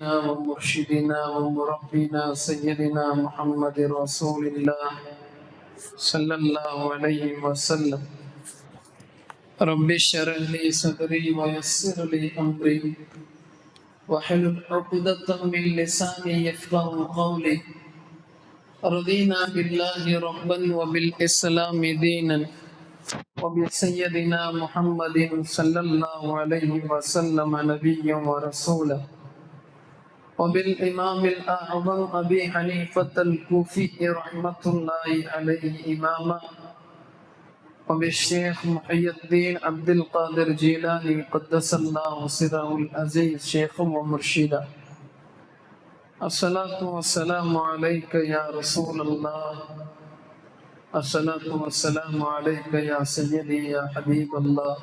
ومرشدنا ومربينا سيدنا محمد رسول الله صلى الله عليه وسلم. رب اشرح لي صدري ويسر لي امري واحلل عقدة من لساني يفقهوا قولي. رضينا بالله ربا وبالاسلام دينا وبسيدنا محمد صلى الله عليه وسلم نبيا ورسولا، وبالإمام الأعظم أبي حنيفة الكوفي رحمة الله عليه إماما، وبالشيخ محي الدين عبد القادر جيلاني قدس الله سره العزيز شيخ ومرشدا. الصلاة والسلام عليك يا رسول الله، الصلاة والسلام عليك يا سيدي يا حبيب الله.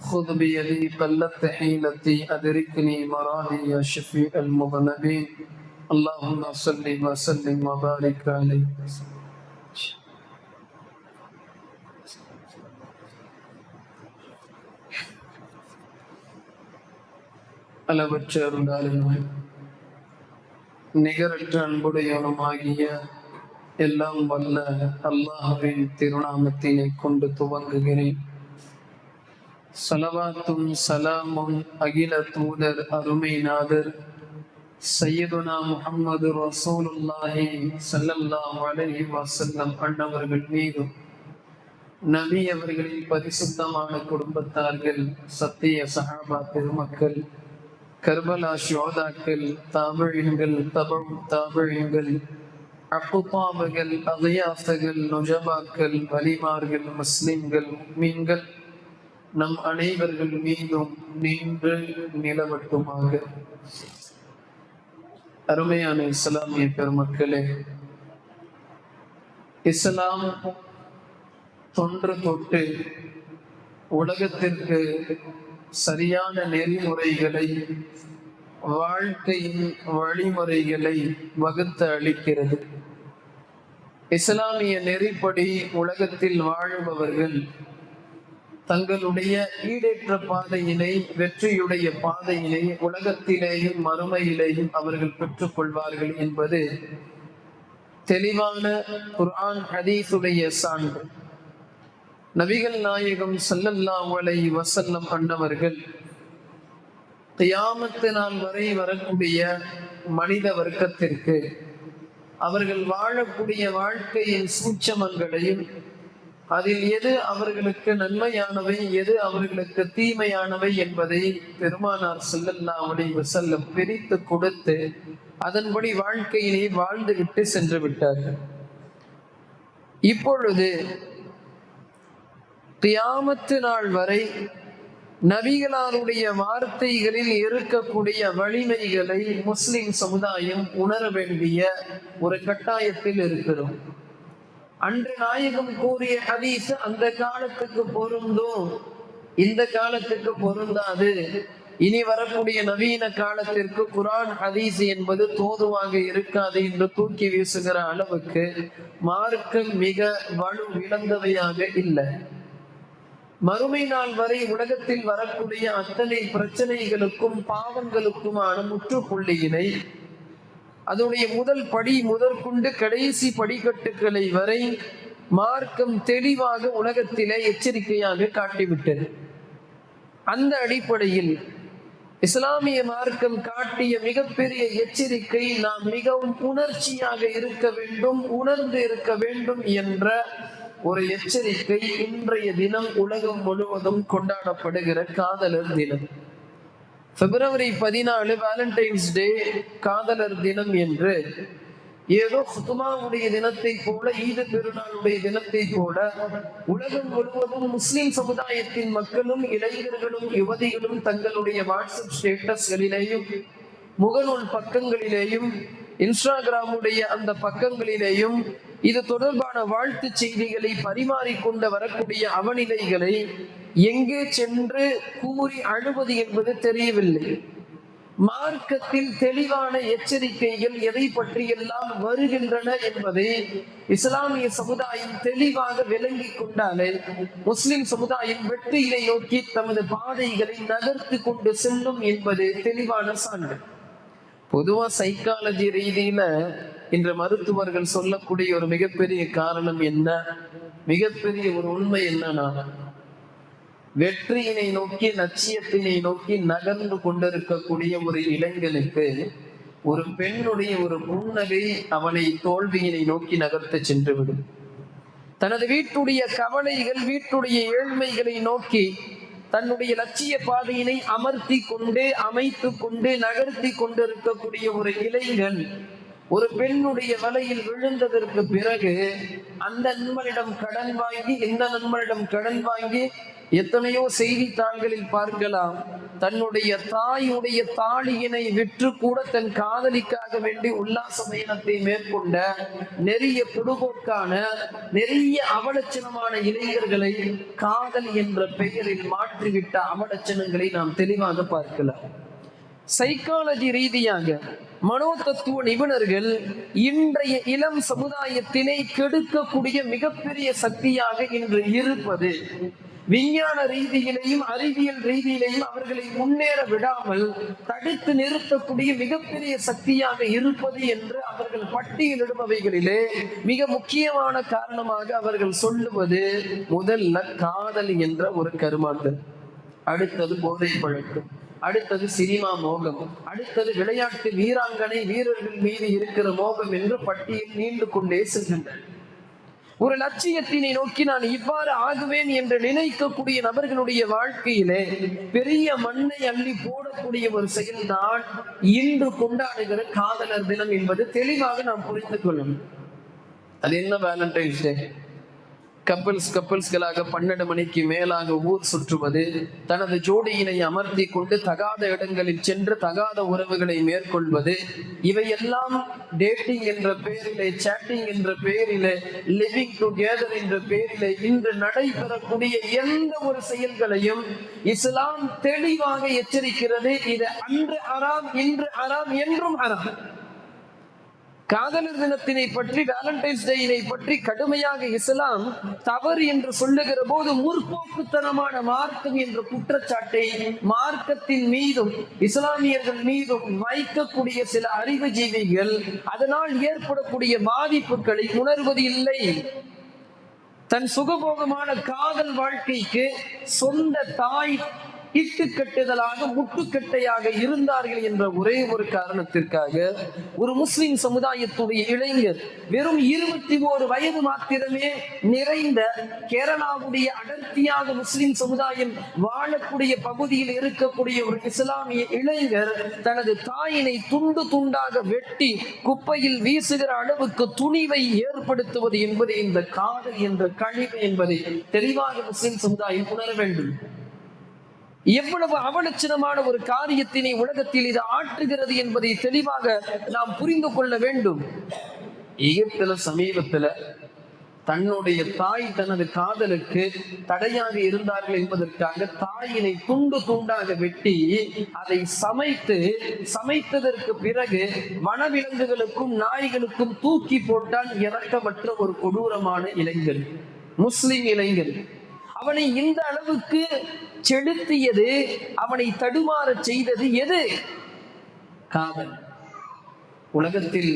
خذ بيدي قلت حيلتي أدركني مرادي يا شفيع المذنبين. اللهم صل وسلم وبارك عليه. அளவற்ற அருளாளனும் நிகரற்ற அன்புடையவனுமாகிய எல்லாம் வல்ல அல்லாஹ்வின் திருநாமத்தினை கொண்டு துவங்குகிறேன். ஸலவாத்தும் ஸலாமும் அகில தூதர் அருமைநாதர் சையதுனா முஹம்மது ரசூலுல்லாஹி ஸல்லல்லாஹு அலைஹி வஸல்லம் அன்னவர்கள் மீதும், நபி அவர்களின் பரிசுத்தமான குடும்பத்தார்கள், சத்திய சஹாபா பெருமக்கள், கர்பலா ஷுஹதாக்கள், தாபிஈன்கள், தபஉ தாபிஈன்கள், அக்தாபுகள், அகியாஃப்கள், நுஜபாக்கள், வலிமார்கள், முஸ்லிம்கள், முஃமின்கள் நம் அனைவர்கள் மீதும் நின்று நிலவட்டுமாக. அருமையான இஸ்லாமிய பெருமக்களே, இஸ்லாம் தொன்று தொட்டு உலகத்திற்கு சரியான நெறிமுறைகளை, வாழ்க்கையின் வழிமுறைகளை வகுத்து அளிக்கிறது. இஸ்லாமிய நெறிப்படி உலகத்தில் வாழுபவர்கள் தங்களுடைய ஈடேற்ற பாதையினை, வெற்றியுடைய பாதையினை உலகத்திலேயும் மறுமையிலேயும் அவர்கள் பெற்றுக் கொள்வார்கள் என்பது தெளிவான குர்ஆன் ஹதீஸுடைய சான்று. நபிகள் நாயகம் ஸல்லல்லாஹு அலைஹி வஸல்லம் அன்னவர்கள் கியாமத் நாள் வரை வரக்கூடிய மனித வர்க்கத்திற்கு அவர்கள் வாழக்கூடிய வாழ்க்கையின் சூட்சமங்களையும், அதில் எது அவர்களுக்கு நன்மையானவை, எது அவர்களுக்கு தீமையானவை என்பதை பெருமானார் ஸல்லல்லாஹு அலைஹி வஸல்லம் பிரித்து கொடுத்து அதன்படி வாழ்க்கையிலே வாழ்ந்துவிட்டு சென்று விட்டார்கள். இப்பொழுது கியாமத்து நாள் வரை நபிகளாருடைய வார்த்தைகளில் இருக்கக்கூடிய வலிமைகளை முஸ்லிம் சமுதாயம் உணர வேண்டிய ஒரு கட்டாயத்தில் இருக்கிறோம். அன்று நாயகம் கூறிய ஹதீஸ் அந்த காலத்துக்கு பொருந்தும், இந்த காலத்துக்கு பொருந்தாது. இனி வரக்கூடிய நவீன காலத்திற்கு குர்ஆன் ஹதீஸ் என்பது தோதுவாக இருக்காது என்று தூக்கி வீசுகிற அளவுக்கு மார்க்கம் மிக வலு இழந்தவையாக இல்லை. மறுமை நாள் வரை உலகத்தில் வரக்கூடிய அத்தனை பிரச்சனைகளுக்கும் பாவங்களுக்குமான முற்றுப்புள்ளியினை, அதனுடைய முதல் படி முதற்கொண்டு கடைசி படிக்கட்டுகளை வரை மார்க்கம் தெளிவாக உலகத்திலே எச்சரிக்கையாக காட்டிவிட்டது. அந்த அடிப்படையில் இஸ்லாமிய மார்க்கம் காட்டிய மிகப்பெரிய எச்சரிக்கை, நாம் மிகவும் உணர்ச்சியாக இருக்க வேண்டும், உணர்ந்து இருக்க வேண்டும் என்ற ஒரு எச்சரிக்கை. இன்றைய தினம் உலகம் முழுவதும் கொண்டாடப்படுகிற காதலர் தினம், பிப்ரவரி 14 வேலண்டைன்ஸ் டே, காதலர் தினம் என்று ஏதோ ஹுத்மாவுடைய தினத்தை போல, ஈது பெருநாளுடைய தினத்தை போல உலகம் முழுவதும் முஸ்லிம் சமுதாயத்தின் மக்களும், இளைஞர்களும், யுவதிகளும் தங்களுடைய வாட்ஸ்அப் ஸ்டேட்டஸ்களிலேயும், முகநூல் பக்கங்களிலேயும், இன்ஸ்டாகிராமுடைய அந்த பக்கங்களிலேயும் இது தொடர்பான வாழ்த்து செய்திகளை பரிமாறிக்கொண்டு வரக்கூடிய அவநிலைகளை எங்கே சென்று கூறி அழுவது என்பது தெரியவில்லை. மார்க்கத்தில் தெளிவான எச்சரிக்கைகள் எதை பற்றியெல்லாம் வருகின்றன என்பதை இஸ்லாமிய சமுதாயம் தெளிவாக விளங்கி கொண்டாலே முஸ்லிம் சமுதாயம் வெற்றியை நோக்கி தமது பாதைகளை நகர்த்து கொண்டு செல்லும் என்பது தெளிவான சான்று. பொதுவா சைக்காலஜி ரீதியில இன்று மருத்துவர்கள் சொல்லக்கூடிய ஒரு மிகப்பெரிய காரணம் என்ன, மிகப்பெரிய ஒரு உண்மை என்னன்னா, வெற்றியினை நோக்கி லட்சியத்தினை நோக்கி நகர்ந்து கொண்டிருக்கக்கூடிய ஒரு இளைஞனுக்கு ஒரு பெண்ணுடைய ஒரு புன்னகை அவனை தோல்வியினை நோக்கி நகர்த்த சென்று விடும். தனது வீட்டுடைய கவலைகள், வீட்டுடைய ஏழ்மைகளை நோக்கி தன்னுடைய லட்சிய பாதையினை அமர்த்தி கொண்டு அமைத்து கொண்டு நகர்த்தி கொண்டிருக்கக்கூடிய ஒரு இளைஞன் ஒரு பெண்ணுடைய வலையில் விழுந்ததற்கு பிறகு அந்த நண்பனிடம் கடன் வாங்கி, இந்த நண்பனிடம் கடன் வாங்கி, எத்தனையோ செய்தித்தாள்களில் பார்க்கலாம், தன்னுடைய தாயுடைய தாலியினை விற்று கூட தன் காதலிக்காக வேண்டி உல்லாச பயணத்தை மேற்கொண்ட நிறைய பொடுபோக்கான நிறைய அவலட்சணமான இளைஞர்களை காதல் என்ற பெயரில் மாற்றிவிட்ட அவலட்சணங்களை நாம் தெளிவாக பார்க்கலாம். சைக்காலஜி ரீதியாக மனோ தத்துவ நிபுணர்கள் இன்றைய இளம் சமுதாயத்தினை கெடுக்கக்கூடிய மிகப்பெரிய சக்தியாக இன்று இருப்பது, விஞ்ஞான ரீதியிலையும் அறிவியல் ரீதியிலையும் அவர்களை முன்னேற விடாமல் தடுத்து நிறுத்தக்கூடிய மிகப்பெரிய சக்தியாக இருப்பது என்று அவர்கள் பட்டியலிடுபவைகளிலே மிக முக்கியமான காரணமாக அவர்கள் சொல்லுவது, முதல்ல காதல் என்ற ஒரு கருமாந்தல், அடுத்தது போதை பழக்கம், அடுத்தது சினிமா மோகம், அடுத்தது விளையாட்டு வீராங்கனை வீரர்கள் மீது இருக்கிற மோகம் என்று பட்டியல் நீண்டு கொண்டே செல்கின்றன. ஒரு லட்சியத்தினை நோக்கி நான் இவ்வாறு ஆகுவேன் என்று நினைக்கக்கூடிய நபர்களுடைய வாழ்க்கையிலே பெரிய மண்ணை அள்ளி போடக்கூடிய ஒரு செயல்தான் இன்று கொண்டாடுகிற காதலர் தினம் என்பது தெளிவாக நாம் புரிந்து கொள்ளணும். அது என்ன? வேலண்டைன்ஸ் டே. கப்பல்ஸ்களாக 12 மணிக்கு மேலாக ஊர் சுற்றுவது, தனது ஜோடியினை அமர்த்தி கொண்டு தகாத இடங்களில் சென்று தகாத உறவுகளை மேற்கொள்வது, இவையெல்லாம் டேட்டிங் என்ற பெயரிலே, சேட்டிங் என்ற பெயரிலே, லிவிங் டுகெதர் என்ற பெயரிலே இன்று நடைபெறக்கூடிய எந்த ஒரு செயல்களையும் இஸ்லாம் தெளிவாக எச்சரிக்கிறது. இது அன்று அறாம், இன்று அறாம், என்றும் அறாம். காதலர் தினத்தினை பற்றி, வேலண்டைன்ஸ் டேயினை பற்றி கடுமையாக இஸ்லாம் தவறு என்று சொல்லுகிற போது முற்போக்குத்தனமான மார்க்கம் என்ற குற்றச்சாட்டை மார்க்கத்தின் மீதும் இஸ்லாமியர்கள் மீதும் வைக்கக்கூடிய சில அறிவுஜீவிகள் அதனால் ஏற்படக்கூடிய பாதிப்புகளை உணர்வது இல்லை. தன் சுகபோகமான காதல் வாழ்க்கைக்கு சொந்த தாய் இட்டுக்கட்டுதலாக முட்டுக்கட்டையாக இருந்தார்கள் என்ற ஒரே ஒரு காரணத்திற்காக ஒரு முஸ்லிம் சமுதாயத்துடைய இளைஞர், வெறும் 21 வயது மாத்திரமே நிறைந்த கேரளாவுடைய அடர்த்தியாக முஸ்லிம் சமுதாயம் வாழக்கூடிய பகுதியில் இருக்கக்கூடிய ஒரு இஸ்லாமிய இளைஞர் தனது தாயினை துண்டு துண்டாக வெட்டி குப்பையில் வீசுகிற அளவுக்கு துணிவை ஏற்படுத்துவது என்பது இந்த காதல் என்ற கழிவு என்பதை தெளிவாக முஸ்லிம் சமுதாயம் உணர வேண்டும். எவ்வளவு அவலட்சணமான ஒரு காரியத்தினை உலகத்தில் இது ஆற்றுகிறது என்பதை தெளிவாக நாம் புரிந்து கொள்ள வேண்டும். எகிப்துல சமீபத்துல தன்னுடைய தாய் தனது காதலுக்கு தடையாக இருந்தார்கள் என்பதற்காக தாயினை துண்டு துண்டாக வெட்டி அதை சமைத்ததற்கு பிறகு வனவிலங்குகளுக்கும் நாய்களுக்கும் தூக்கி போட்டால் இரக்கமற்ற ஒரு கொடூரமான இளைஞர், முஸ்லிம் இளைஞர். அவனை இந்த அளவுக்கு செலுத்தியது, அவனை தடுமாற செய்தது எது? காதல். உலகத்தில்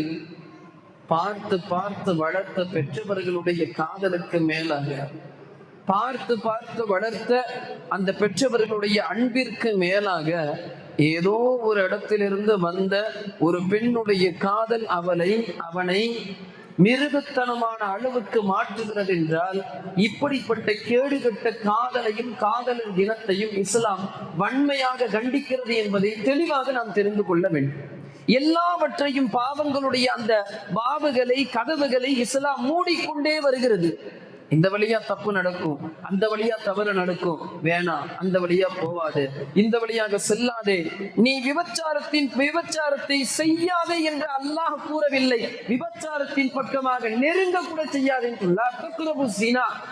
பார்த்து பார்த்து வளர்த்த பெற்றவர்களுடைய காதலுக்கு மேலாக, பார்த்து பார்த்து வளர்த்த அந்த பெற்றவர்களுடைய அன்பிற்கு மேலாக ஏதோ ஒரு இடத்திலிருந்து வந்த ஒரு பெண்ணுடைய காதல் அவனை மிருகத்தனமான அளவுக்கு மாற்றுகிறது என்றால், இப்படிப்பட்ட கேடுகட்ட காதலையும் காதலர் தினத்தையும் இஸ்லாம் வன்மையாக கண்டிக்கிறது என்பதை தெளிவாக நாம் தெரிந்து கொள்ள வேண்டும். எல்லாவற்றையும் பாவங்களுடைய அந்த பாவுகளை கதவுகளை இஸ்லாம் மூடிக்கொண்டே வருகிறது. இந்த வழியா தப்பு நடக்கும், அந்த வழியா தவறு நடக்கும், வேணாம், அந்த வழியா போவாது, இந்த வழியாக செல்லாதே, நீ விபச்சாரத்தை செய்யாதே என்று அல்லாஹ் கூறவில்லை. விபச்சாரத்தின் பக்கமாக நெருங்க கூட செய்யாதே என்றுள்ளார்.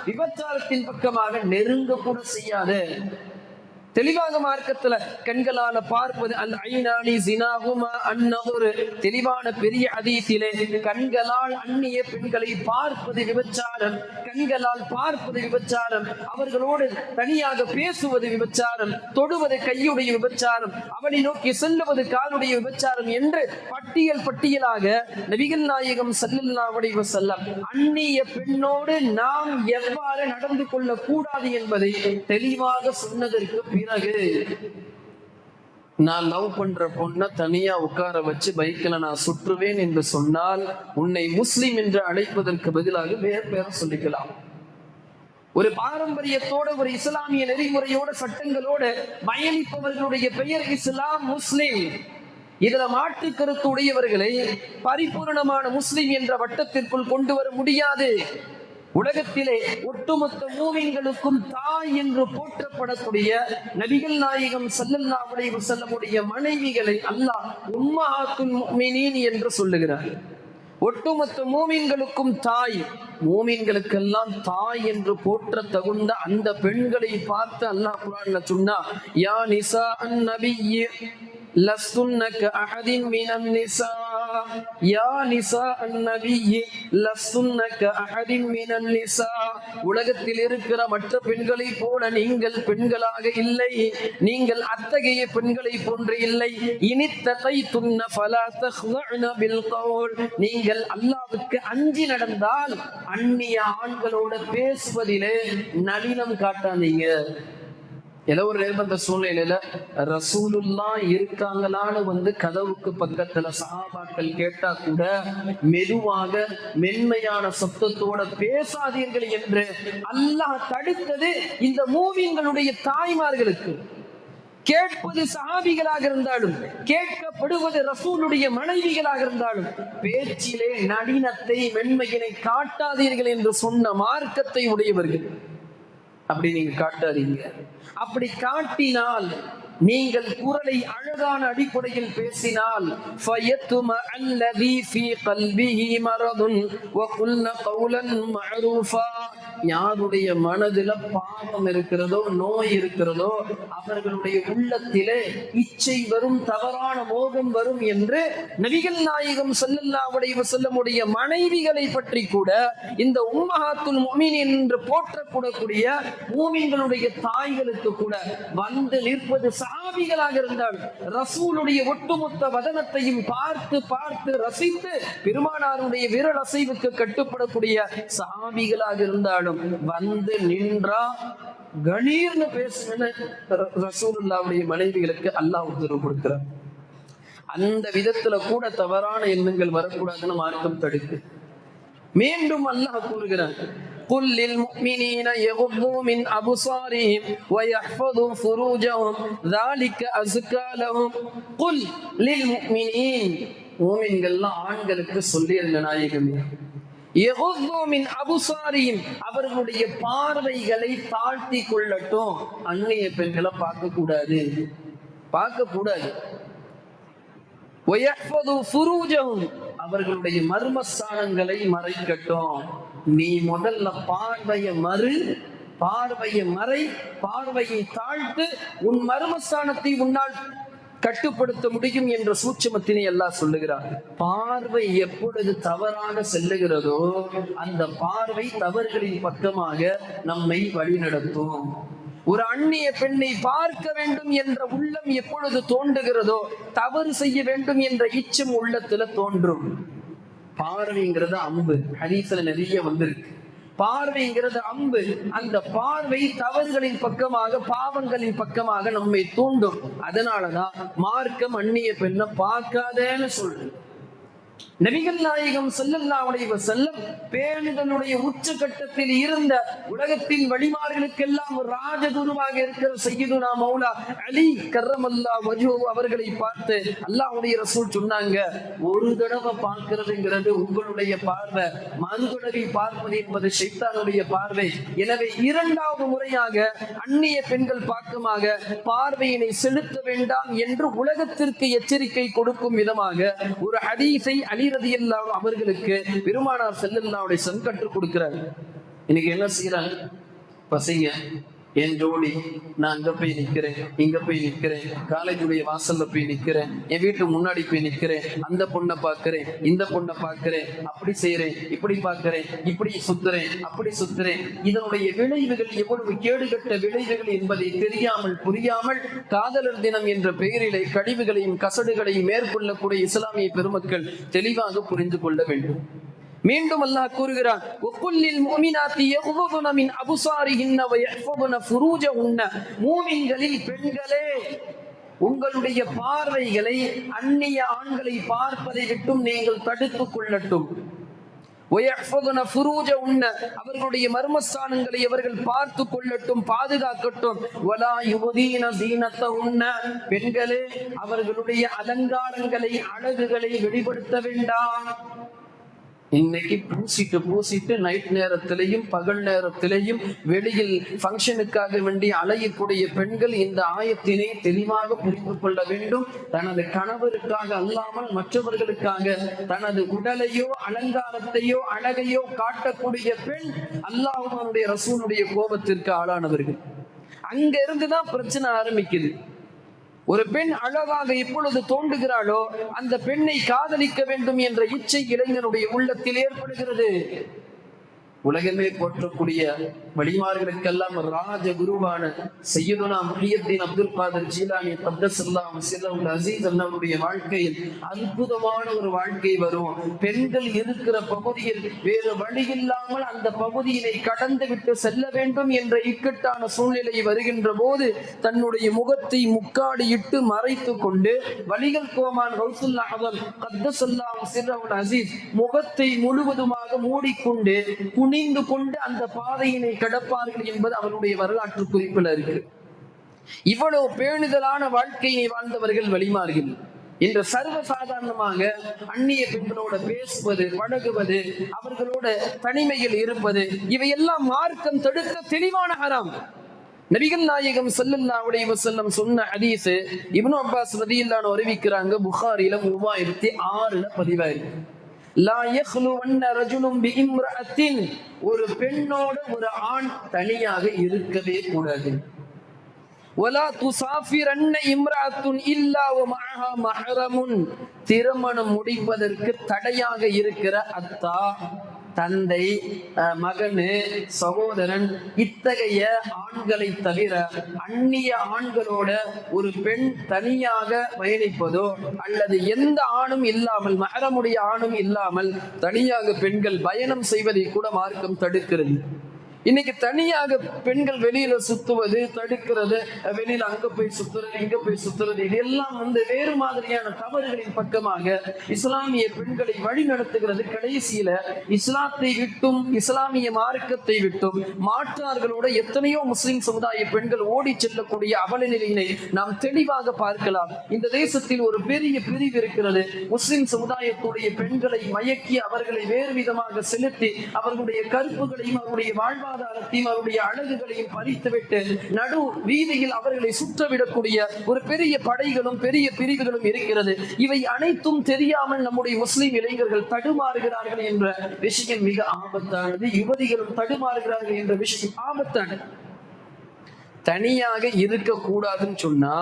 விபச்சாரத்தின் பக்கமாக நெருங்க கூட செய்யாதே. தெளிவாக மார்க்கத்துல கண்களால பார்ப்பது அல் ஐனானி ஸினாஹுமா அன்-நظர், தெளிவான பெரிய ஹதீஸிலே கண்களால் அந்நிய பெண்களை பார்ப்பது விபச்சாரம், கண்களால் பார்ப்பது விபச்சாரம், அவர்களோடு தனியாக பேசுவது விபச்சாரம், தொடுவது கையுடைய விபச்சாரம், அவனை நோக்கி செல்லுவது காலுடைய விபச்சாரம் என்று பட்டியலாக நபிகள் நாயகம் ஸல்லல்லாஹு அலைஹி வஸல்லம் அந்நிய பெண்ணோடு நாம் எவ்வாறு நடந்து கொள்ள கூடாது என்பதை தெளிவாக சொன்னதற்கு பிறகு, நான் லவ் பண்ற பொண்ண தனியா உட்கார வச்சு பைக்ல நான் சுற்றுவேன் என்று சொன்னால் உன்னை முஸ்லிம் என்று அழைப்பதற்கு பதிலாக வேறு பேரை சொல்லிக்கலாம். ஒரு பாரம்பரியத்தோட, ஒரு இஸ்லாமிய நெறிமுறையோட, சட்டங்களோட பயணிப்பவர்களுடைய பெயர் இஸ்லாம், முஸ்லிம். இதுல மாற்று கருத்து உடையவர்களை பரிபூர்ணமான முஸ்லிம் என்ற வட்டத்திற்குள் கொண்டு வர முடியாது. உலகத்திலே ஒட்டுமொத்த மூமின்களுக்கும் தாய் என்று போற்றப்படக்கூடிய நபிகள் நாயகம் ஸல்லல்லாஹு அலைஹி வஸல்லமுடைய மனைவிகளை அல்லாஹ் உம்மஹாத்துல் முஃமினீன் என்று சொல்லுகிறார். ஒட்டுமொத்த மூமின்களுக்கும் தாய், மூமின்களுக்கெல்லாம் தாய் என்று போற்ற தகுந்த அந்த பெண்களை பார்த்து அல்லாஹ் குர்ஆன்ல சொன்னா, யா நிசா அன்-நபிய்ய லஸ்துன்ன கஅஹதின் மினன் நிசா, யா நிசா அன்-நபிய்ய லஸ்துன்ன கஅஹதின் மினன் நிசா, உலகத்தில் இருக்கிற மற்ற பெண்களை போல நீங்கள் பெண்களாக இல்லை, நீங்கள் அத்தகைய பெண்களை போன்று இல்லை. இனித்தகைதுன்ன ஃபலா தக்லஅன பில் கவுல், நீங்கள் அல்லாஹ்வுக்கு அஞ்சி நடந்தால் அந்நிய ஆண்களோட பேசுவதிலே நளினம் காட்டாதீங்க. ஏதோ ஒரு நிர்பந்த சூழ்நிலையில ரசூலுல்லாஹ் இருக்காங்களான்னு கதவுக்கு பக்கத்துல சஹாபாக்கள் கேட்டா கூட மெதுவாக மென்மையான சப்தத்தோட பேசாதீர்கள் என்று அல்லாஹ் தடுத்தது இந்த மூமின்களுடைய தாய்மார்களுக்கு. கேட்பது சஹாபிகளாக இருந்தாலும், கேட்கப்படுவது ரசூலுடைய மனைவிகளாக இருந்தாலும் பேச்சிலே நளினத்தை, மென்மையினை காட்டாதீர்கள் என்று சொன்ன மார்க்கத்தை உடையவர்கள். அப்படி நீங்க காட்டாதீங்க. அப்படி காட்டினால், நீங்கள் குரலை அழகான அடிப்படையில் பேசினால், ஃபயத்தும அல்லதி ஃபீ கல்பிஹி மரதுன் வகுல்ன கௌலன் மஅரூஃபா, யாருடைய மனதில பாவம் இருக்கிறதோ, நோய் இருக்கிறதோ, அவர்களுடைய உள்ளத்திலே இச்சை வரும், தவறான மோகம் வரும் என்று நபிகள் நாயகம் ஸல்லல்லாஹு அலைஹி வஸல்லமுடைய மனைவிகளை பற்றி கூட இந்த உம்மஹாத்துல் முஃமினீன் என்று போற்றக்கூடக்கூடிய மூமின்களுடைய தாய்களுக்கு கூட வந்து நிற்பது சஹாபிகளாக இருந்தால், ரசூலுடைய ஒட்டுமொத்த வதனத்தையும் பார்த்து பார்த்து ரசித்து பெருமானாருடைய விரல் அசைவுக்கு கட்டுப்படக்கூடிய சஹாபிகளாக இருந்தாலும் வந்து நின்றா கணீர்னு பேசுன்னு ரசூலுல்லாஹ்வுடைய மனைவிகளுக்கு அல்லாஹ் உத்தரவு கொடுக்கிறார். அந்த விதத்துல கூட தவறான எண்ணங்கள் வரக்கூடாதுன்னு மார்க்கம் தடுக்கு. மீண்டும் அல்லாஹ் கூறுகிறார், قل للمؤمنين يغضوا من أبصارهم ويحفظوا فروجهم ذلك أزكى لهم. قل للمؤمنين, மூமின்கள்லாம் ஆண்களுக்கு சொல்லியிருந்த நாயகமே, யகுது மின் அபுசாரிஹிம், அவர்களுடைய பார்வைகளை தாழ்த்தி கொள்ளட்டும். அந்நிய பெண்களை பார்க்க கூடாது. வயஹ்ஃபது ஃபுரூஜஹும், அவர்களுடைய மர்மஸ்தானங்களை மறைக்கட்டும். நீ முதல்ல பார்வையை மறை, பார்வையை தாழ்த்து, உன் மர்மஸ்தானத்தை உன்னால் கட்டுப்படுத்த முடியும் என்ற சூட்சுமத்தினை அல்லாஹ் சொல்லுகிறார். பார்வை எப்பொழுது தவறாக செல்லுகிறதோ அந்த பார்வை தவறுகளின் பக்கமாக நம்மை வழிநடத்தும். ஒரு அந்நிய பெண்ணை பார்க்க வேண்டும் என்ற உள்ளம் எப்பொழுது தோன்றுகிறதோ தவறு செய்ய வேண்டும் என்ற இச்சம் உள்ளத்துல தோன்றும். பார்வைங்கிறது அம்பு, ஹதீஸ்ல நிறைய வந்திருக்கு. பார்வைங்கிறது அம்பு. அந்த பார்வை தவறுகளின் பக்கமாக, பாவங்களின் பக்கமாக நம்மை தூண்டும். அதனாலதான் மார்க்கம் அந்நிய பெண்ணை பார்க்காதேன்னு சொல்லு. நபிகள் நாயகம் ஸல்லல்லாஹு அலைஹி வஸல்லம் பேணுதலுடைய உச்சகட்டத்தில் இருந்த உலகத்தின் வழிமார்களுக்கெல்லாம் ராஜகுருவாக இருக்கிற சய்யிதுனா மௌலா அலி கர்ரமல்லாஹு வஜ்ஹு அவர்களை பார்த்து அல்லாஹ்வுடைய ரசூல் சொன்னாங்க, ஒரு தடவை பார்க்கிறதுங்கிறது உங்களுடைய பார்வை, மறு தடவை பார்ப்பது என்பது ஷைத்தானுடைய பார்வை. எனவே இரண்டாவது முறையாக அந்நிய பெண்கள் பக்கமாக பார்வையினை செலுத்த வேண்டாம் என்று உலகத்திற்கு எச்சரிக்கை கொடுக்கும் விதமாக ஒரு ஹதீஸை அலி ரலியல்லாஹு அவர்களுக்கு பெருமானார் ஸல்லல்லாஹு அலைஹி வஸல்லம் கற்றுக் கொடுக்கிறார். இன்னைக்கு என்ன செய்யறாங்க? பசங்க என் ஜோடி நான் அங்க போய் நிக்கிறேன், இங்க போய் நிக்கிறேன், காலேஜுடைய வாசல்ல போய் நிக்கிறேன், என் வீட்டு முன்னாடி போய் நிக்கிறேன், அந்த பொண்ணை பாக்குறேன், இந்த பொண்ணை பாக்குறேன், அப்படி செய்யறேன், இப்படி பாக்குறேன், இப்படி சுத்துறேன், அப்படி சுத்துறேன். இதனுடைய விளைவுகள் எவ்வளவு கேடுகட்ட விளைவுகள் என்பதை தெரியாமல் புரியாமல் காதலர் தினம் என்ற பெயரிலே கழிவுகளையும் கசடுகளையும் மேற்கொள்ளக்கூடிய இஸ்லாமிய பெருமக்கள் தெளிவாக புரிந்து கொள்ள வேண்டும். மீண்டும் அல்லாஹ் கூறுகிறான், வகுல்லில் முஃமினாத்தி யகுதுன மின் அப்சாரிஹின்ன வயஹ்ஃபதுன ஃபுரூஜஹுன்ன, மூமின்களில் பெண்களே உங்களுடைய பார்வைகளை அந்நிய ஆண்களை பார்ப்பதை விட்டும் நீங்கள் தடுத்துக் கொள்ளட்டும். வயஹ்ஃபதுன ஃபுரூஜஹுன்ன, அவர்களுடைய மர்மஸ்தானங்களை அவர்கள் பார்த்து கொள்ளட்டும், பாதுகாக்கட்டும். வலா யுபதீன ஸீனத்தஹுன்ன, பெண்களே அவர்களுடைய அலங்காரங்களை அழகுகளை வெளிப்படுத்த வேண்டாம். இன்னைக்கு பூசிட்டு நைட் நேரத்திலையும் பகல் நேரத்திலையும் வெளியில் ஃபங்க்ஷனுக்காக வேண்டி அலையக்கூடிய பெண்கள் இந்த ஆயத்தினை தெளிவாக புரிந்து கொள்ள வேண்டும். தனது கணவருக்காக அல்லாமல் மற்றவர்களுக்காக தனது உடலையோ அலங்காரத்தையோ அழகையோ காட்டக்கூடிய பெண் அல்லாஹ்வுடைய ரசூலுடைய கோபத்திற்கு ஆளானவர்கள். அங்க இருந்துதான் பிரச்சனை ஆரம்பிக்குது. ஒரு பெண் அழகாக எப்பொழுது தோன்றுகிறாளோ அந்த பெண்ணை காதலிக்க வேண்டும் என்ற இச்சை இளைஞனுடைய உள்ளத்தில் ஏற்படுகிறது. உலகமே போற்றக்கூடிய வழிமார்களுக்கெல்லாம் ராஜ குருவான சையதுனா முஹியுத்தீன் அப்துல் காதர் ஜீலானி கத்தஸல்லாஹு சிர்ரஹுல் அஸீஸ் அவருடைய வாழ்க்கையில் அற்புதமான ஒரு வாழ்க்கை வரும். பெண்கள் இருக்கிற பகுதியில் வேறு வழி இல்லாமல் அந்த பகுதியினை கடந்து விட்டு செல்ல வேண்டும் என்ற இக்கட்டான சூழ்நிலை வருகின்ற போது தன்னுடைய முகத்தை முக்காடியிட்டு மறைத்து கொண்டு வலிகள் கோமான் கௌசுல் அஸம் கத்தஸல்லாஹு சிர்ரஹுல் அஸீஸ் முகத்தை முழுவதுமாக மூடிக்கொண்டு குனிந்து கொண்டு அந்த பாதையினை கடப்பார்கள் என்பது அவருடைய வரலாற்று குறிப்பில் இருக்கு. இவ்வளவு பேணுதலான வாழ்க்கையை வாழ்ந்தவர்கள் வழிமார்கள். இன்று சர்வசாதாரணமாக அந்நிய பெண்களோட பேசுவது, பழகுவது, அவர்களோட தனிமையில் இருப்பது, இவையெல்லாம் மார்க்கம் தடுக்க தெளிவான ஹராம். நபிகள் நாயகம் ஸல்லல்லாஹு அலைஹி வஸல்லம் சொன்ன ஹதீஸ் இப்னு அப்பாஸ் ரலியல்லாஹு அன்ஹு அறிவிக்கிறாங்க. புகாரில 3006 பதிவாயிருக்கு. லா யக்லுவன்ன ரஜுலும் பிஇம்ரஅத்தின், ஒரு பெண்ணோடு ஒரு ஆண் தனியாக இருக்கவே கூடாது. வலா துசாஃபிரன்ன இம்ரஅத்துன் இல்லா வமஅஹா மஹ்ரமுன், திருமணம் முடிப்பதற்கு தடையாக இருக்கிற அத்தா, தந்தை, மகனு, சகோதரன், இத்தகைய ஆண்களை தவிர அந்நிய ஆண்களோட ஒரு பெண் தனியாக பயணிப்பதோ அல்லது எந்த ஆணும் இல்லாமல் மஹரமுடைய ஆணும் இல்லாமல் தனியாக பெண்கள் பயணம் செய்வதை கூட மார்க்கம் தடுக்கிறது. இன்னைக்கு தனியாக பெண்கள் வெளியில சுத்துவது, தடுக்கிறது, வெளியில அங்க போய் சுத்துறது, இங்க போய் சுத்துறது, இதெல்லாம் வேறு மாதிரியான தவறுகளின் பக்கமாக இஸ்லாமிய பெண்களை வழி நடத்துகிறது. கடைசியில இஸ்லாத்தை விட்டும் இஸ்லாமிய மார்க்கத்தை விட்டும் மாற்றார்களோட எத்தனையோ முஸ்லிம் சமுதாய பெண்கள் ஓடி செல்லக்கூடிய அவல நிலையினை நாம் தெளிவாக பார்க்கலாம். இந்த தேசத்தில் ஒரு பெரிய பிரிவு இருக்கிறது. முஸ்லிம் சமுதாயத்துடைய பெண்களை மயக்கி அவர்களை வேறு விதமாக செலுத்தி அவர்களுடைய கருப்புகளையும் அவருடைய வாழ்வாதாரத்தையும் அவருடைய அழகுகளையும் பறித்துவிட்டு நடு வீதியில் அவர்களை சுற்றவிடக்கூடிய ஒரு பெரிய படைகளும் பெரிய பிரிவுகளும் இருக்கிறது. இவை அனைத்தும் தெரியாமல் நம்முடைய முஸ்லிம் இளைஞர்கள் தடுமாறுகிறார்கள் என்ற விஷயம் மிக ஆபத்தானது. யுவதிகளும் தடுமாறுகிறார்கள் என்ற விஷயம் ஆபத்தானது. தனியாக இருக்கக்கூடாதுன்னு சொன்னா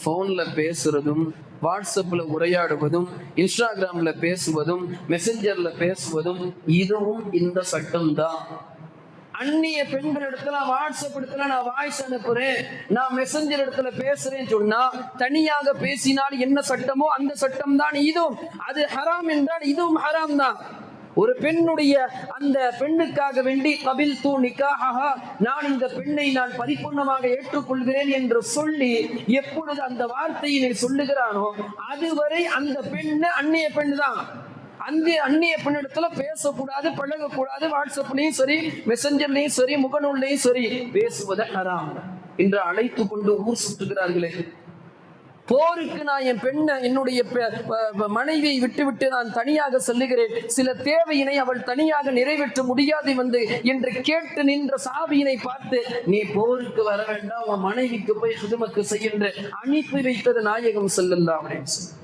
போன்ல பேசுறதும், வாட்ஸ்அப்ல உரையாடுவதும், இன்ஸ்டாகிராம்ல பேசுவதும், மெசஞ்சர்ல பேசுவதும், இதுவும் இந்த சட்டம் தான். அந்நிய பெண்கள் இடத்துல வாட்ஸ்அப் இடத்துல நான் வாய்ஸ் அனுப்புறேன், நான் மெசஞ்சர் இடத்துல பேசுறேன்னு சொன்னா தனியாக பேசினால் என்ன சட்டமோ அந்த சட்டம் தான் இதுவும். அது ஹராம் என்றால் இதுவும் ஹராம் தான். ஒரு பெண்ணுடைய அந்த பெண்ணுக்காக வேண்டி கபில் தூ நிக்காஹா, நான் இந்த பெண்ணை நான் பரிபூர்ணமாக ஏற்றுக்கொள்கிறேன் என்று சொல்லி எப்பொழுது அந்த வார்த்தையினை சொல்லுகிறானோ அதுவரை அந்த பெண்ணு அந்நிய பெண் தான். அந்த அந்நிய பெண்ணிடத்துல பேசக்கூடாது, பழகக்கூடாது. வாட்ஸ்அப்லயும் சரி, மெசஞ்சர்லயும் சரி, முகநூல்லையும் சரி பேசுவதை ஹராம் என்று அழைத்து கொண்டு ஊர் சுற்றுகிறார்களே. போருக்கு நான் என் பெண்ணை, என்னுடைய மனைவியை விட்டுவிட்டு நான் தனியாக செல்லுகிறேன், சில தேவையினை அவள் தனியாக நிறைவேற்ற முடியாது என்று கேட்டு நின்ற சாபியினை பார்த்து, நீ போருக்கு வர வேண்டாம், உன் மனைவிக்கு போய் ஹிதுமத் செய்கின்ற அனுப்பி வைத்தது நாயகம் ஸல்லல்லாஹு அலைஹி வஸல்லம்.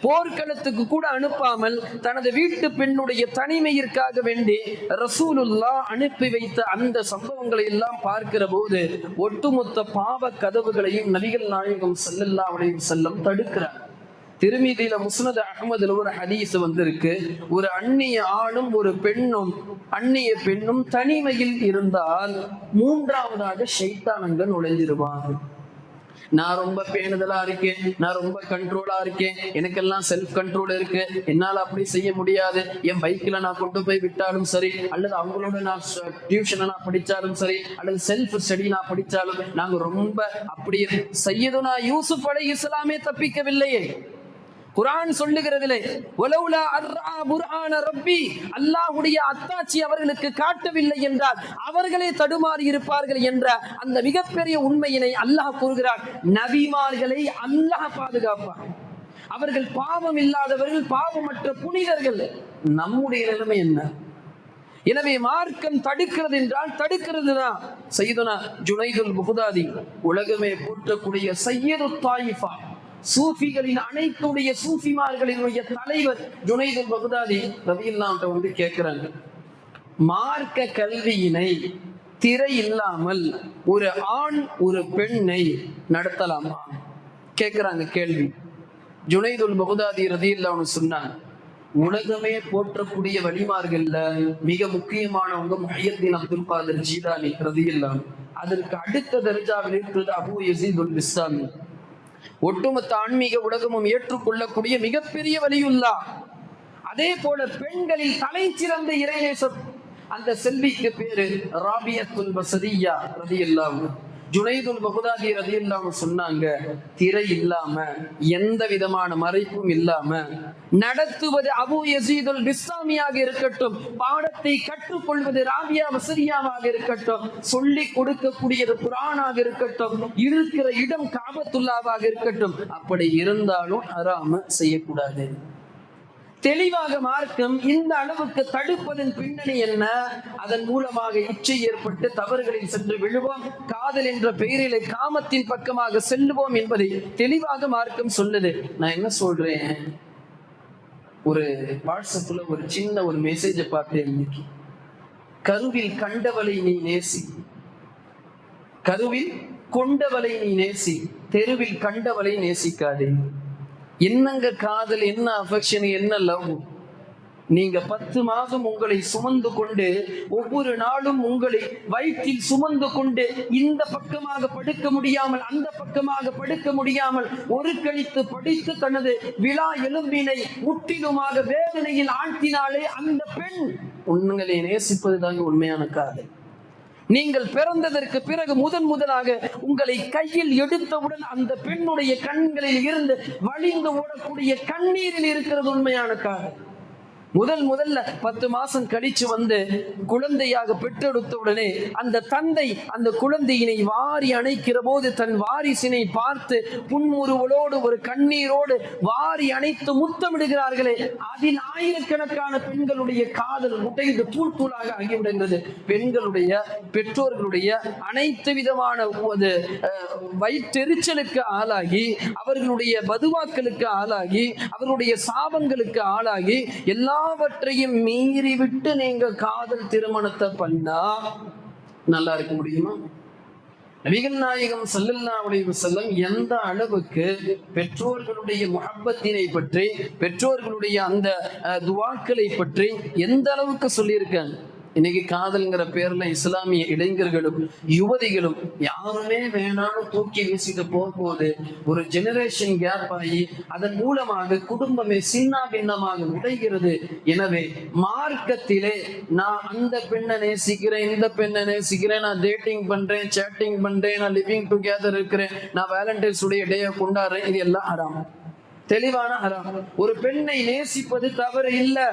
போர்க்களத்துக்கு கூட அனுப்பாமல் தனது வீட்டு பெண்ணுடைய தனிமையிற்காக வேண்டி ரசூலுல்லாஹ் அனுப்பி வைத்த அந்த சம்பவங்களை எல்லாம் பார்க்கிற போது ஒட்டுமொத்த பாவ கதவுகளையும் நபிகள் நாயகம் ஸல்லல்லாஹு அலைஹி வஸல்லம் தடுக்கிறார். திருமீதியில முஸ்னத் அஹ்மதுல ஒரு ஹதீஸ் வந்திருக்கு. ஒரு அந்நிய ஆணும் ஒரு பெண்ணும் அந்நிய பெண்ணும் தனிமையில் இருந்தால் மூன்றாவதாக ஷைத்தானங்கள் நுழைஞ்சிருவாங்க. நான் ரொம்ப பேணுதலா இருக்கேன், நான் ரொம்ப கண்ட்ரோலா இருக்கேன், எனக்கெல்லாம் செல்ஃப் கண்ட்ரோல் இருக்கு, என்னால அப்படி செய்ய முடியாது, என் பைக்ல நான் கொண்டு போய் விட்டாலும் சரி, அல்லது அவங்களோட நான் டியூஷனை நான் படிச்சாலும் சரி, அல்லது செல்ஃப் ஸ்டடி நான் படிச்சாலும் நாங்க ரொம்ப அப்படி. சையதுனா யூசுப் அலைஹிஸ்ஸலாமே தப்பிக்கவில்லையே. குர்ஆன் சொல்லுகிறதிலே வலவுலா அர்ரா புர்ஹான ரப்பி, அல்லாஹ்வுடைய அத்தாட்சி அவர்களுக்கு காட்டவில்லை என்றால் அவர்களே தடுமாறி இருப்பார்கள் என்ற அந்த மிகப்பெரிய உண்மையினை அல்லாஹ் கூறுகிறார். நபிமார்களை அல்லாஹ் பாதுகாப்பார். அவர்கள் பாவம் இல்லாதவர்கள், பாவமற்ற புனிதர்கள். நம்முடைய நிலைமை என்ன? எனவே மார்க்கம் தடுக்கிறது என்றால் தடுக்கிறது தான். சையதுனா ஜுனைதுல் புக்தாதி, உலகமே போற்றக்கூடிய சையது தாயிஃபா, சூஃபிகளின் அனைத்துடைய சூஃபிமார்களினுடைய தலைவர் ஜுனைதுல் பக்தாதி ரலியல்லாஹு வந்து கேட்கிறாங்க, மார்க்க கல்வியினை திரை இல்லாமல் ஒரு ஆண் ஒரு பெண்ணை நடத்தலாமா கேட்கிறாங்க கேள்வி. ஜுனைதுல் பக்தாதி ரலியல்லாஹு சொன்னாங்க, உலகமே போற்றக்கூடிய வலிமார்கள்ல மிக முக்கியமானவங்க முஹையத்தீன் அப்துல் காதிர் ஜீலானி ரலியல்லாஹு. அதற்கு அடுத்த தர்ஜாவில் இருக்கிறது அபூ யஸீத் அல் பிஸ்தாமி. ஒட்டுமொத்த ஆன்மீக உலகமும் ஏற்றுக்கொள்ளக்கூடிய மிகப்பெரிய வலியுல்லாஹ். அதே போல பெண்களில் தலை சிறந்த இறைநேசம் அந்த செல்விக்கு பேரு ராபியத்துல் பஸரிய்யா ரலியல்லாஹு. ஜுனைதுல் பக்தாதி ரலியல்லாஹு சொன்னாங்க, திரை இல்லாம எந்த விதமான மறைப்பும் இல்லாம நடத்துவது அபூ யஸீதுல் பிஸ்தாமியாக இருக்கட்டும், பாடத்தை கற்றுக்கொள்வது ராபியா பஸரியாவாக இருக்கட்டும், சொல்லி கொடுக்கக்கூடியது குர்ஆனாக இருக்கட்டும், இருக்கிற இடம் காபத்துல்லாவாக இருக்கட்டும், அப்படி இருந்தாலும் ஹராம செய்யக்கூடாது. தெளிவாக மார்க்கம் இந்த அளவுக்கு தடுப்பதன் பின்னணி என்ன? அதன் மூலமாக இச்சை ஏற்பட்டு தவறுகளில் சென்று விழுவோம், காதல் என்ற பெயரிலே காமத்தின் பக்கமாக செல்லுவோம் என்பதை தெளிவாக மார்க்கம் சொல்லுது. நான் என்ன சொல்றேன், ஒரு வாட்ஸ்அப்ல ஒரு சின்ன ஒரு மெசேஜை பார்த்தேன் இன்னைக்கு. கருவில் கண்டவளை நீ நேசி, கருவில் கொண்டவளை நீ நேசி, தெருவில் கண்டவளை நேசிக்காதே. என்னங்க காதல், என்ன அஃபெக்ஷன், என்ன லவ்? நீங்க 10 மாதம் உங்களை சுமந்து கொண்டு ஒவ்வொரு நாளும் உங்களை வயிற்றில் சுமந்து கொண்டு இந்த பக்கமாக படுக்க முடியாமல் அந்த பக்கமாக படுக்க முடியாமல் ஒரு கழித்து படித்து தனது விழா எலும்பினை முற்றிலுமாக வேதனையில் ஆழ்த்தினாலே அந்த பெண் உங்களை நேசிப்பது தாங்க உண்மையான காதல். நீங்கள் பிறந்ததற்கு பிறகு முதலாக உங்களை கையில் எடுத்தவுடன் அந்த பெண்ணுடைய கண்களில் இருந்து வழிந்து ஓடக்கூடிய கண்ணீரில் இருக்கிறது உண்மையான காதல். முதல்ல 10 மாசம் கழிச்சு வந்து குழந்தையாக பெற்றெடுத்த உடனே அந்த தந்தை அந்த குழந்தையினை வாரி அணைக்கிற போது தன் வாரிசினை பார்த்து புன்முறுவலோடு ஒரு கண்ணீரோடு வாரி அணைத்து முத்தமிடுகிறார்களே, அதில் ஆயிரக்கணக்கான பெண்களுடைய காதல் உடைந்து தூள் தூளாக ஆகிவிடுகிறது. பெண்களுடைய பெற்றோர்களுடைய அனைத்து விதமான வயிற்றெரிச்சலுக்கு ஆளாகி, அவர்களுடைய பதுவாக்களுக்கு ஆளாகி, அவர்களுடைய சாபங்களுக்கு ஆளாகி, எல்லாவற்றையும் மீறி விட்டு நீங்க காதல் திருமணத்தை பண்ணா நல்லா இருக்க முடியுமா? நபிகள் நாயகம் ஸல்லல்லாஹு அலைஹி வஸல்லம் எந்த அளவுக்கு பெற்றோர்களுடைய முஹப்பத்தினை பற்றி, பெற்றோர்களுடைய அந்த துஆக்களை பற்றி எந்த அளவுக்கு சொல்லியிருக்காங்க. இன்னைக்கு காதல்ங்கிற பேர்ல இஸ்லாமிய இளைஞர்களும் யுவதிகளும் யாருமே வேணாலும் தூக்கி வீசிட்டு போகும்போது ஒரு ஜெனரேஷன் கேப் ஆகி அதன் மூலமாக குடும்பமே சின்ன பின்னமாக உடைகிறது. எனவே மார்க்கத்திலே நான் அந்த பெண்ணை நேசிக்கிறேன், இந்த பெண்ணை நேசிக்கிறேன், நான் டேட்டிங் பண்றேன், சேட்டிங் பண்றேன், நான் லிவிங் டுகெதர் இருக்கிறேன், நான் வேலண்டைன்ஸ் உடைய டேயை கொண்டாடுறேன், இது எல்லாம் ஹராம், தெளிவான ஹராம். ஒரு பெண்ணை நேசிப்பது தவறு இல்லை,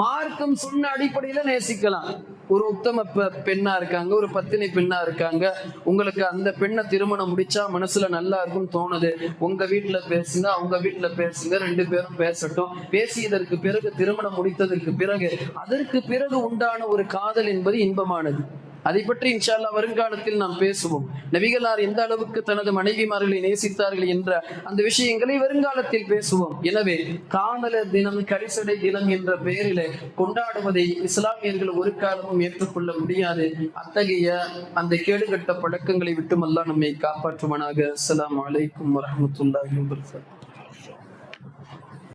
மார்க்கம் சொன்ன அடிப்படையில நேசிக்கலாம். ஒரு உத்தம பெண்ணா இருக்காங்க, ஒரு பத்தினி பெண்ணா இருக்காங்க, உங்களுக்கு அந்த பெண்ணை திருமணம் முடிச்சா மனசுல நல்லா இருக்கும்னு தோணுது, உங்க வீட்டுல பேசுங்க, அவங்க வீட்டுல பேசுங்க, 2 பேரும் பேசட்டும். பேசியதற்கு பிறகு திருமணம் முடித்ததற்கு பிறகு அதற்கு பிறகு உண்டான ஒரு காதல் என்பது இன்பமானது. அதை பற்றி இன்ஷா அல்லாஹ் வருங்காலத்தில் நாம் பேசுவோம். நபிகளார் எந்த அளவுக்கு தனது மனைவிமார்களை நேசித்தார்கள் என்ற அந்த விஷயங்களை வருங்காலத்தில் பேசுவோம். எனவே காதலர் தினம், கரிசடை தினம் என்ற பெயரிலே கொண்டாடுவதை இஸ்லாமியர்கள் ஒரு காலமும் ஏற்றுக்கொள்ள முடியாது. அத்தகைய அந்த கேடுகட்ட பழக்கங்களை விட்டும் அல்லாஹ் நம்மை காப்பாற்றுவானாக. அஸ்ஸலாமு அலைக்கும் வரஹ்மத்துல்லாஹி வபரகாத்துஹு.